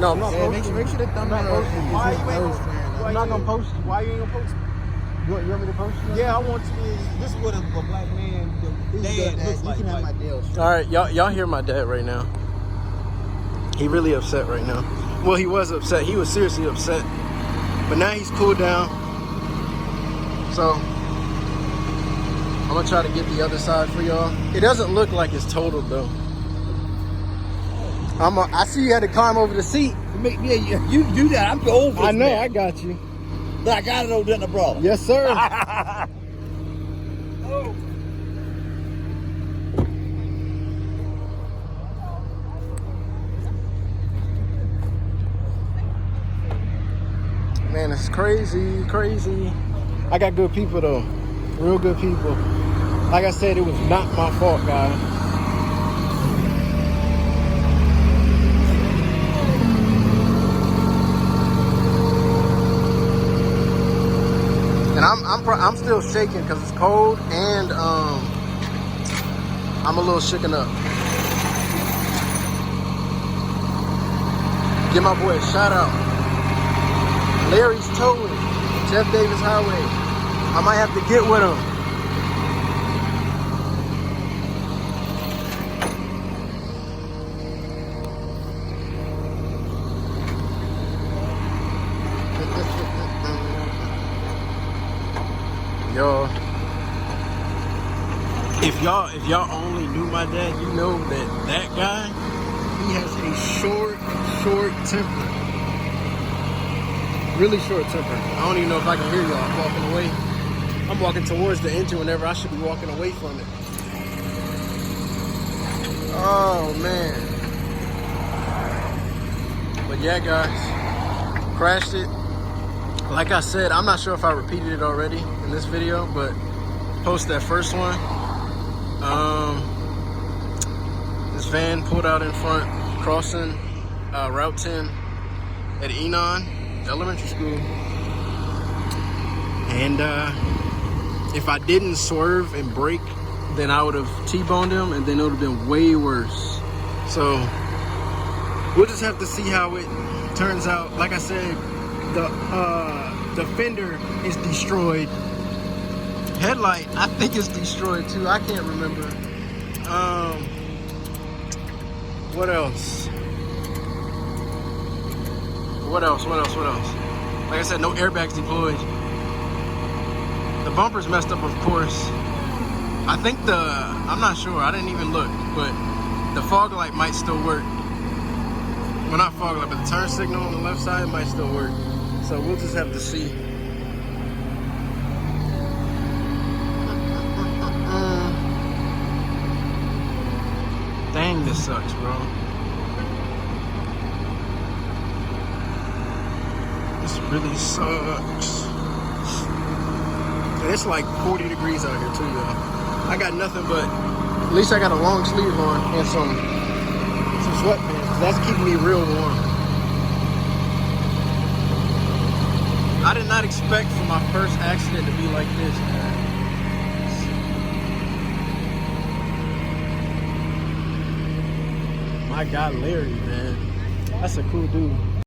No, I'm not Yeah, posting. make sure the thumbnail is his nose fan. I'm not gonna post you. Why you ain't gonna post it? You want me to post you? Yeah, I want to. This is what a black man, the dad looks like. You can have my deal. All right, y'all hear my dad right now. He really upset right now. Well, he was upset. He was seriously upset. But now he's cooled down. So I'm gonna try to get the other side for y'all. It doesn't look like it's totaled though. I see you had to climb over the seat. Yeah, you do that. I'm too old for this. I know, man. I got you. But I got it over there in the brother. Yes, sir. Oh. Man, it's crazy, crazy. I got good people though. Real good people. Like I said, it was not my fault, guys. And I'm still shaking because it's cold and I'm a little shaken up. Give my boy a shout out. Larry's Towing, Jeff Davis Highway. I might have to get with him. Yo, if y'all only knew my dad, you know that guy, he has a short temper. Really short temper. I don't even know if I can hear y'all. I'm walking away. I'm walking towards the engine whenever I should be walking away from it. Oh man. But yeah, guys, crashed it. Like I said, I'm not sure if I repeated it already in this video, but post that first one. This van pulled out in front, crossing Route 10 at Enon Elementary School. And if I didn't swerve and brake, then I would have T-boned him, and then it would have been way worse. So we'll just have to see how it turns out. Like I said, the fender is destroyed. Headlight, I think it's destroyed too. I can't remember. What else? What else? Like I said, no airbags deployed. The bumper's messed up, of course. I think I'm not sure. I didn't even look, but the fog light might still work. Well, not fog light, but the turn signal on the left side might still work. So we'll just have to see. Dang, this sucks, bro. This really sucks. And it's like 40 degrees out here too, y'all. I got nothing but, at least I got a long sleeve on and some sweatpants. That's keeping me real warm. I did not expect for my first accident to be like this, man. My guy Larry, man. That's a cool dude.